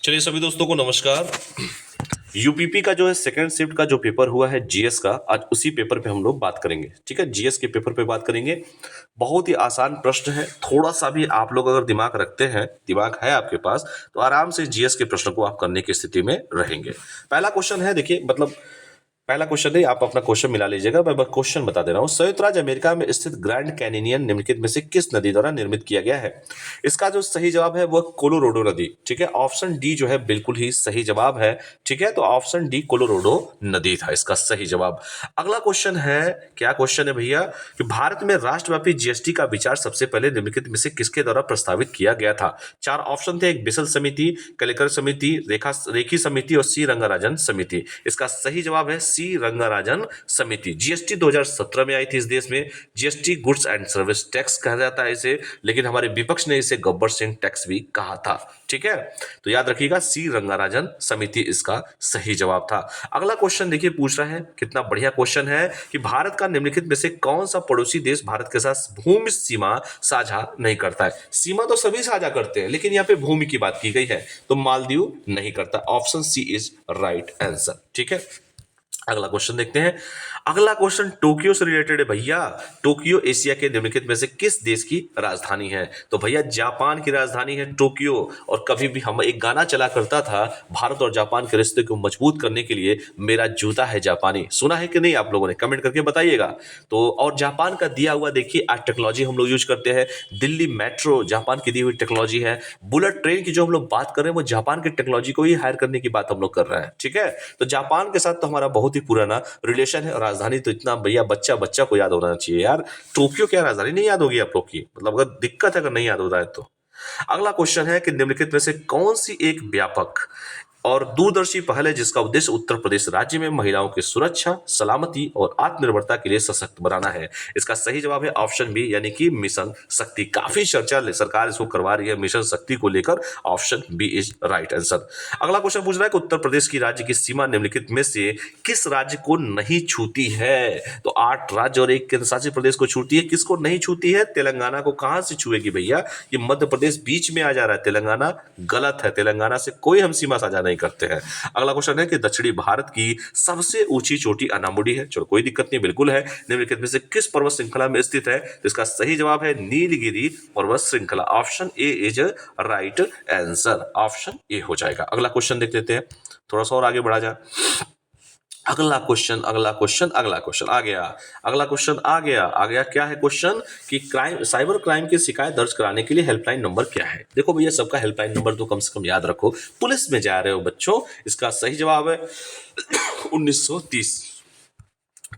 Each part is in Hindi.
चलिए सभी दोस्तों को नमस्कार। यूपीपी का जो है सेकंड शिफ्ट का जो पेपर हुआ है जीएस का, आज उसी पेपर पे हम लोग बात करेंगे। ठीक है, जीएस के पेपर पे बात करेंगे। बहुत ही आसान प्रश्न है, थोड़ा सा भी आप लोग अगर दिमाग रखते हैं, दिमाग है आपके पास, तो आराम से जीएस के प्रश्न को आप करने की स्थिति में रहेंगे। पहला क्वेश्चन है, देखिए मतलब पहला क्वेश्चन नहीं, आप अपना क्वेश्चन मिला लीजिएगा, मैं बस क्वेश्चन बता दे रहा हूँ। संयुक्त राज्य अमेरिका में स्थित ग्रैंड कैनियन निम्नलिखित में से किस नदी द्वारा निर्मित किया गया है? इसका जो सही जवाब है वह कोलोराडो नदी। ठीक है, ऑप्शन डी जो है बिल्कुल ही सही जवाब है। ठीक है, तो ऑप्शन डी कोलोराडो नदी था इसका सही जवाब। अगला क्वेश्चन है, क्या क्वेश्चन है भैया, कि भारत में राष्ट्रव्यापी जीएसटी का विचार सबसे पहले निम्नलिखित में से किसके द्वारा प्रस्तावित किया गया था? चार ऑप्शन थे, एक बिसल समिति, कलेकर समिति, रेखी समिति और सी रंगाराजन समिति। इसका सही जवाब है सी रंगाराजन समिति। जीएसटी 2017 में आई थी इस देश में। GST goods and service tax कहा जाता है इसे, लेकिन हमारे विपक्ष ने इसे गब्बर सिंह टैक्स भी कहा था। ठीक है, तो याद रखिएगा सी रंगाराजन समिति इसका सही जवाब था। अगला क्वेश्चन देखिए पूछ रहा है, कितना बढ़िया क्वेश्चन है, कि भारत का निम्नलिखित में से कौन सा पड़ोसी देश भारत के साथ भूमि सीमा साझा नहीं करता है? सीमा तो सभी साझा करते हैं, लेकिन यहाँ पे भूमि की बात की गई है, तो मालदीव नहीं करता। Option C is right answer. ठीक है, अगला क्वेश्चन देखते हैं। अगला क्वेश्चन टोक्यो से रिलेटेड है भैया। टोक्यो एशिया के निम्नलिखित में से किस देश की राजधानी है? तो भैया जापान की राजधानी है टोक्यो। और कभी भी हम एक गाना चला करता था, भारत और जापान के रिश्ते को मजबूत करने के लिए मेरा जूता है जापानी। सुना है कि नहीं आप लोगों ने? कमेंट करके बताइएगा। तो और जापान का दिया हुआ देखिए आज टेक्नोलॉजी हम लोग यूज करते हैं। दिल्ली मेट्रो जापान की दी हुई टेक्नोलॉजी है। बुलेट ट्रेन की जो हम लोग बात कर रहे हैं वो जापान की टेक्नोलॉजी को ही हायर करने की बात हम लोग कर रहे हैं। ठीक है, तो जापान के साथ तो हमारा बहुत ही पुराना रिलेशन है। राजधानी तो इतना भैया बच्चा बच्चा को याद होना चाहिए यार। टोक्यो क्या राजधानी नहीं याद होगी आप लोग की? मतलब अगर दिक्कत है, अगर नहीं याद हो रहा है तो। अगला क्वेश्चन है कि निम्नलिखित में से कौन सी एक व्यापक और दूरदर्शी पहल है जिसका उद्देश्य उत्तर प्रदेश राज्य में महिलाओं की सुरक्षा, सलामती और आत्मनिर्भरता के लिए सशक्त बनाना है? इसका सही जवाब है ऑप्शन बी, यानी कि मिशन शक्ति। काफी चर्चा सरकार इसको करवा रही है मिशन शक्ति को लेकर। Option B is right answer. अगला क्वेश्चन पूछ रहा है कि उत्तर प्रदेश की राज्य की सीमा निम्नलिखित में से किस राज्य को नहीं छूती है? तो 8 राज्य और एक केंद्र शासित प्रदेश को छूती है, किसको नहीं छूती है? तेलंगाना को। कहां से छुएगी भैया? ये मध्य प्रदेश बीच में आ जा रहा है, तेलंगाना गलत है। तेलंगाना से कोई हम सीमा साझा नहीं करते हैं। अगला क्वेश्चन है कि दक्षिणी भारत की सबसे ऊंची चोटी अनामुडी है। चलो कोई दिक्कत नहीं, बिल्कुल है। निम्नलिखित में से किस पर्वत श्रृंखला में स्थित है? तो इसका सही जवाब है नीलगिरी पर्वत श्रृंखला। Option A is right answer. Option A हो जाएगा। अगला क्वेश्चन देख लेते हैं, थोड़ा सा और आगे बढ़ा जाए। अगला क्वेश्चन अगला क्वेश्चन अगला क्वेश्चन आ गया। अगला क्वेश्चन आ गया क्या है क्वेश्चन, कि क्राइम साइबर क्राइम की शिकायत दर्ज कराने के लिए हेल्पलाइन नंबर क्या है? देखो भैया, सबका हेल्पलाइन नंबर तो कम से कम याद रखो, पुलिस में जा रहे हो बच्चों। इसका सही जवाब है 1930।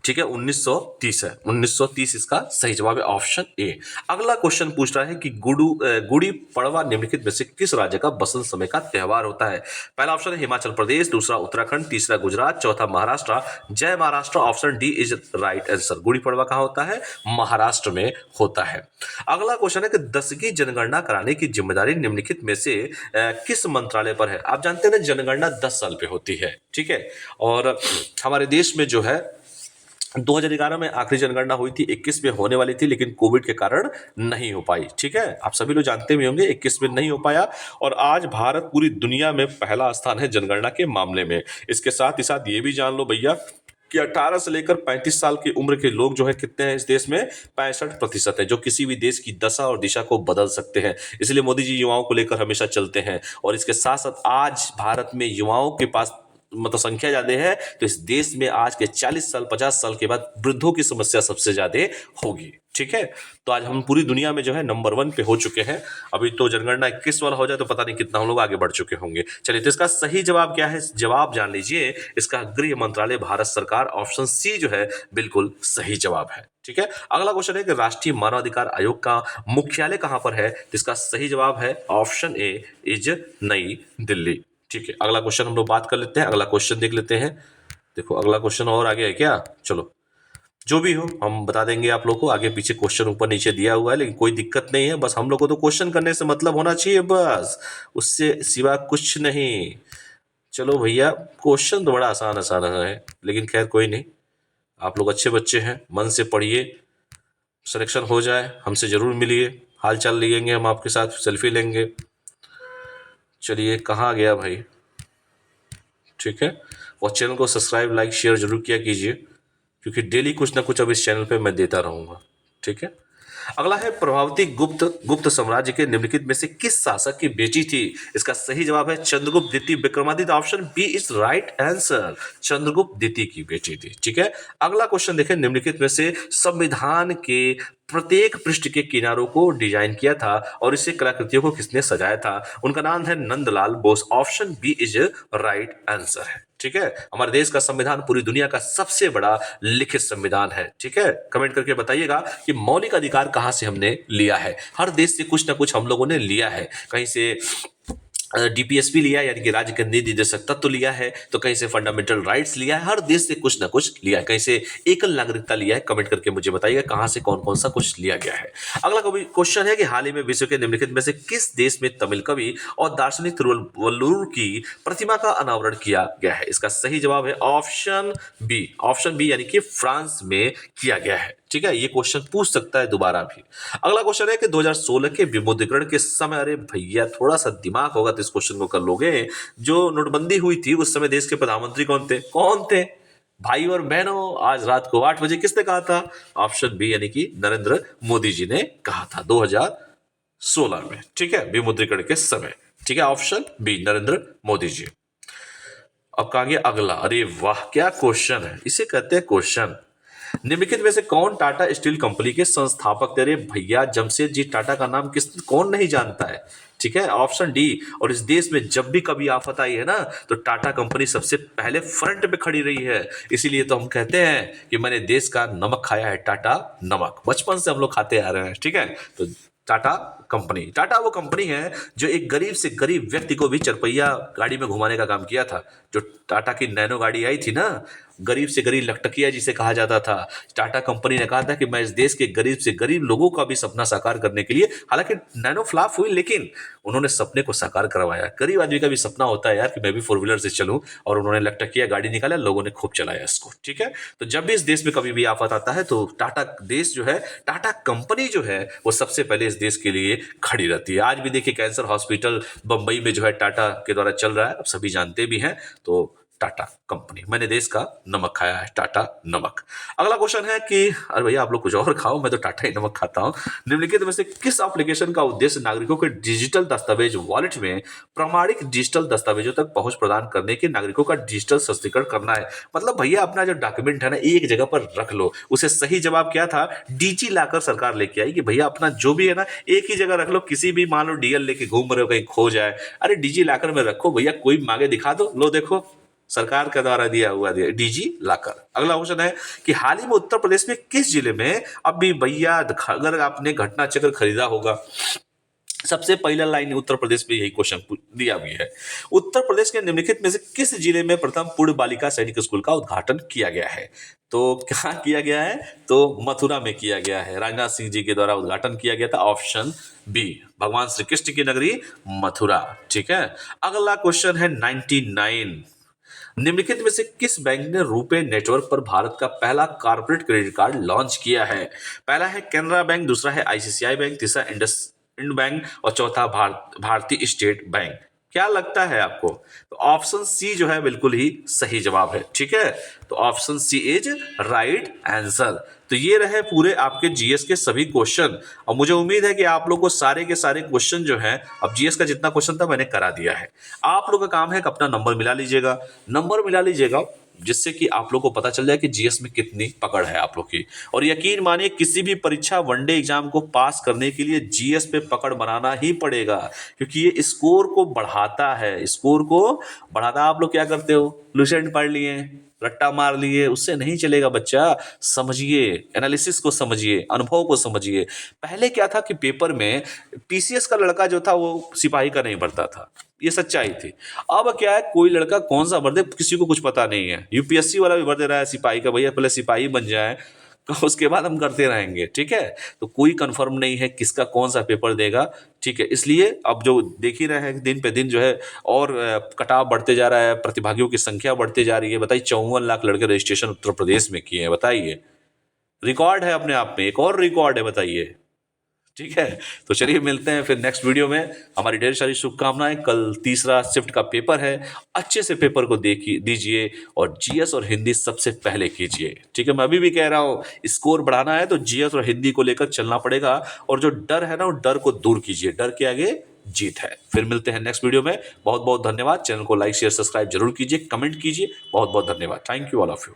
ठीक है, 1930 है। 1930 इसका सही जवाब है, ऑप्शन ए। अगला क्वेश्चन पूछ रहा है कि गुड़ी पड़वा निम्नलिखित में से किस राज्य का बसंत समय का त्योहार होता है? पहला ऑप्शन है हिमाचल प्रदेश, दूसरा उत्तराखंड, तीसरा गुजरात, चौथा महाराष्ट्र। जय Maharashtra. Option D is right answer. Gudi Padwa कहां होता है? महाराष्ट्र में होता है। अगला क्वेश्चन है कि 10वीं जनगणना कराने की जिम्मेदारी निम्नलिखित में से किस मंत्रालय पर है? आप जानते हैं ना, जनगणना 10 साल पे होती है। ठीक है, और हमारे देश में जो है 2011 में आखिरी जनगणना हुई थी, 21 में होने वाली थी, लेकिन कोविड के कारण नहीं हो पाई। ठीक है, आप सभी लोग जानते भी होंगे 21 में नहीं हो पाया। और आज भारत पूरी दुनिया में पहला स्थान है जनगणना के मामले में। इसके साथ ही साथ ये भी जान लो भैया कि 18 से लेकर 35 साल की उम्र के लोग जो है कितने हैं इस देश में? 65% है, जो किसी भी देश की दशा और दिशा को बदल सकते हैं। इसलिए मोदी जी युवाओं को लेकर हमेशा चलते हैं। और इसके साथ साथ आज भारत में युवाओं के पास मतलब संख्या ज्यादा है, तो इस देश में आज के 40 साल 50 साल के बाद वृद्धों की समस्या सबसे ज्यादा होगी। ठीक है, तो आज हम पूरी दुनिया में जो है नंबर 1 पे हो चुके हैं। अभी तो जनगणना 21 वाला हो जाए तो पता नहीं कितना हम लोग आगे बढ़ चुके होंगे। चलिए, तो इसका सही जवाब क्या है? जवाब जान लीजिए, इसका गृह मंत्रालय, भारत सरकार। ऑप्शन सी जो है बिल्कुल सही जवाब है। ठीक है, अगला क्वेश्चन है कि राष्ट्रीय मानवाधिकार आयोग का मुख्यालय कहां पर है? इसका सही जवाब है ऑप्शन ए इज नई दिल्ली। ठीक है, अगला क्वेश्चन हम लोग बात कर लेते हैं। अगला क्वेश्चन देख लेते हैं। देखो अगला क्वेश्चन और आगे है क्या? चलो, जो भी हो हम बता देंगे आप लोग को। आगे पीछे क्वेश्चन ऊपर नीचे दिया हुआ है, लेकिन कोई दिक्कत नहीं है। बस हम लोग को तो क्वेश्चन करने से मतलब होना चाहिए, बस उससे सिवा कुछ नहीं। चलो भैया, क्वेश्चन तो बड़ा आसान आसान है, लेकिन खैर कोई नहीं। आप लोग अच्छे बच्चे हैं, मन से पढ़िए, सिलेक्शन हो जाए हमसे जरूर मिलिए, हाल चाल लेंगे हम आपके साथ, सेल्फी लेंगे। चलिए कहाँ गया भाई, ठीक है। और चैनल को सब्सक्राइब लाइक शेयर जरूर किया कीजिए, क्योंकि डेली कुछ ना कुछ अब इस चैनल पे मैं देता रहूंगा, ठीक है। अगला है प्रभावती गुप्त गुप्त साम्राज्य के निम्नलिखित में से किस शासक की बेटी थी? इसका सही जवाब है चंद्रगुप्त द्वितीय Vikramaditya. Option B is right answer, Chandragupta द्वितीय की बेटी थी, ठीक है। अगला क्वेश्चन देखें, निम्नलिखित में से संविधान के प्रत्येक पृष्ठ के किनारों को डिजाइन किया था और इसे कलाकृतियों को किसने सजाया था? उनका नाम है Nandlal Bose. Option B is right answer है, ठीक है। हमारे देश का संविधान पूरी दुनिया का सबसे बड़ा लिखित संविधान है, ठीक है। कमेंट करके बताइएगा कि मौलिक अधिकार कहां से हमने लिया है। हर देश से कुछ ना कुछ हम लोगों ने लिया है, कहीं से डीपीएसपी लिया यानी कि राज्य केंद्रीय निदेशक तत्व लिया है, तो कहीं से फंडामेंटल राइट्स लिया है, हर देश से कुछ ना कुछ लिया है, कहीं से एकल नागरिकता लिया है। कमेंट करके मुझे बताइएगा कहां से कौन कौन सा कुछ लिया गया है। अगला क्वेश्चन है कि हाल ही में विश्व के निम्नलिखित में से किस देश में तमिल कवि और दार्शनिक तिरुवल्लुवर की प्रतिमा का अनावरण किया गया है? इसका सही जवाब है ऑप्शन बी यानी कि फ्रांस में किया गया है, ठीक है। ये क्वेश्चन पूछ सकता है दोबारा भी। अगला क्वेश्चन है कि 2016 के विमुद्रीकरण के समय, अरे भैया थोड़ा सा दिमाग होगा तो इस क्वेश्चन को कर लोगे, जो नोटबंदी हुई थी उस समय देश के प्रधानमंत्री कौन थे भाई और बहनों? आज रात को 8 बजे किसने कहा था? ऑप्शन बी यानी कि नरेंद्र मोदी जी ने कहा था 2016 में, ठीक है, विमुद्रीकरण के समय, ठीक है। Option B Narendra Modi ji. अब कहा गया अगला, अरे वाह क्या क्वेश्चन है, इसे कहते हैं क्वेश्चन। निम्नलिखित में से कौन टाटा स्टील कंपनी के संस्थापक थे? अरे भैया जमशेद जी टाटा का नाम कौन नहीं जानता है, ठीक है। Option D. और इस देश में जब भी कभी आफत आई है ना, तो टाटा कंपनी सबसे पहले फ्रंट पे खड़ी रही है। इसीलिए तो हम कहते हैं कि मैंने देश का नमक खाया है, टाटा नमक, बचपन से हम लोग खाते आ रहे हैं, ठीक है। तो टाटा वो कंपनी है जो एक गरीब से गरीब व्यक्ति को भी चरपहिया गाड़ी में घुमाने का काम किया था। जो टाटा की नैनो गाड़ी आई थी ना, गरीब से गरीब लखटकिया जिसे कहा जाता था, टाटा कंपनी ने कहा था कि मैं इस देश के गरीब से गरीब लोगों का भी सपना साकार करने के लिए, हालांकि नैनो फ्लॉप हुई लेकिन उन्होंने सपने को साकार करवाया। गरीब आदमी का भी सपना होता है यार कि मैं भी फोर व्हीलर से चलूं, और उन्होंने लखटकिया गाड़ी निकाला, लोगों ने खूब चलाया इसको, ठीक है। तो जब भी इस देश में कभी भी आफत आता है तो टाटा देश जो है, टाटा कंपनी जो है वो सबसे पहले इस देश के लिए खड़ी रहती है। आज भी देखिए कैंसर हॉस्पिटल बंबई में जो है टाटा के द्वारा चल रहा है, अब सभी जानते भी हैं। तो टाटा कंपनी, मैंने देश का नमक खाया है, टाटा नमक। अगला क्वेश्चन है कि अरे भैया आप लोग कुछ और खाओ, मैं तो टाटा ही नमक खाता हूं। निम्नलिखित में से किस एप्लीकेशन का उद्देश्य नागरिकों के डिजिटल दस्तावेज वॉलेट में प्रमाणिक डिजिटल दस्तावेजों तक पहुंच प्रदान करने के नागरिकों का डिजिटल सशक्तिकरण करना है? मतलब भैया अपना जो डॉक्यूमेंट है ना एक जगह पर रख लो। उसे सही जवाब क्या था? डिजी लॉकर सरकार लेके आई कि भैया अपना जो भी है ना एक ही जगह रख लो। किसी भी मान लो डीएल लेके घूम रहे हो, कहीं खो जाए, अरे डिजी लॉकर में रखो भैया, कोई मांगे दिखा दो, लो देखो सरकार के द्वारा दिया हुआ डिजी लॉकर। अगला क्वेश्चन है कि हाल ही में उत्तर प्रदेश में किस जिले में, अब भी भैया अगर आपने घटना चक्र खरीदा होगा, सबसे पहला लाइन उत्तर प्रदेश में यही क्वेश्चन दिया भी है। उत्तर प्रदेश के निम्नलिखित में से किस जिले में प्रथम पूर्ण बालिका सैनिक स्कूल का उद्घाटन किया गया है? तो क्या किया गया है? तो मथुरा में किया गया है, राजनाथ सिंह जी के द्वारा उद्घाटन किया गया था। ऑप्शन बी, भगवान श्री कृष्ण की नगरी मथुरा, ठीक है। अगला क्वेश्चन है 99। निम्नलिखित में से किस बैंक ने रुपे नेटवर्क पर भारत का पहला कॉर्पोरेट क्रेडिट कार्ड लॉन्च किया है? पहला है कैनरा बैंक, दूसरा है आईसीआईसीआई बैंक, तीसरा इंड बैंक और चौथा भारतीय स्टेट बैंक। क्या लगता है आपको? तो ऑप्शन सी जो है बिल्कुल ही सही जवाब है, ठीक है। तो option C is right answer. तो ये रहे पूरे आपके जीएस के सभी क्वेश्चन, और मुझे उम्मीद है कि आप लोग को सारे के सारे क्वेश्चन जो हैं, अब जीएस का जितना क्वेश्चन था मैंने करा दिया है। आप लोग का काम है कि अपना नंबर मिला लीजिएगा, जिससे कि आप लोग को पता चल जाए कि जीएस में कितनी पकड़ है आप लोग की। और यकीन मानिए किसी भी परीक्षा वनडे एग्जाम को पास करने के लिए जीएस पे पकड़ बनाना ही पड़ेगा, क्योंकि ये स्कोर को बढ़ाता है। आप लोग क्या करते हो? लुसेंट पढ़ लिए, रट्टा मार लिए, उससे नहीं चलेगा बच्चा। समझिए, एनालिसिस को समझिए, अनुभव को समझिए। पहले क्या था कि पेपर में पीसीएस का लड़का जो था वो सिपाही का नहीं भरता था, ये सच्चाई थी। अब क्या है, कोई लड़का कौन सा भर दे किसी को कुछ पता नहीं है। यूपीएससी वाला भी भर दे रहा है सिपाही का, भैया पहले सिपाही बन जाए उसके बाद हम करते रहेंगे, ठीक है। तो कोई कंफर्म नहीं है किसका कौन सा पेपर देगा, ठीक है। इसलिए अब जो देख ही रहे हैं दिन पे दिन जो है और कटाव बढ़ते जा रहा है, प्रतिभागियों की संख्या बढ़ती जा रही है। बताइए 54 लाख लड़के रजिस्ट्रेशन उत्तर प्रदेश में किए हैं, बताइए, रिकॉर्ड है अपने आप में, एक और रिकॉर्ड है, बताइए, ठीक है, तो चलिए मिलते हैं फिर नेक्स्ट वीडियो में। हमारी ढेर सारी शुभकामनाएं। कल तीसरा शिफ्ट का पेपर है, अच्छे से पेपर को देखिए दीजिए और जीएस और हिंदी सबसे पहले कीजिए। ठीक है, मैं अभी भी कह रहा हूँ, स्कोर बढ़ाना है तो जीएस और हिंदी को लेकर चलना पड़ेगा। और जो डर है ना, वो डर को दूर कीजिए, डर के आगे जीत है। फिर मिलते हैं नेक्स्ट वीडियो में। बहुत बहुत धन्यवाद। चैनल को लाइक शेयर सब्सक्राइब जरूर कीजिए, कमेंट कीजिए। बहुत बहुत धन्यवाद। Thank you all of you.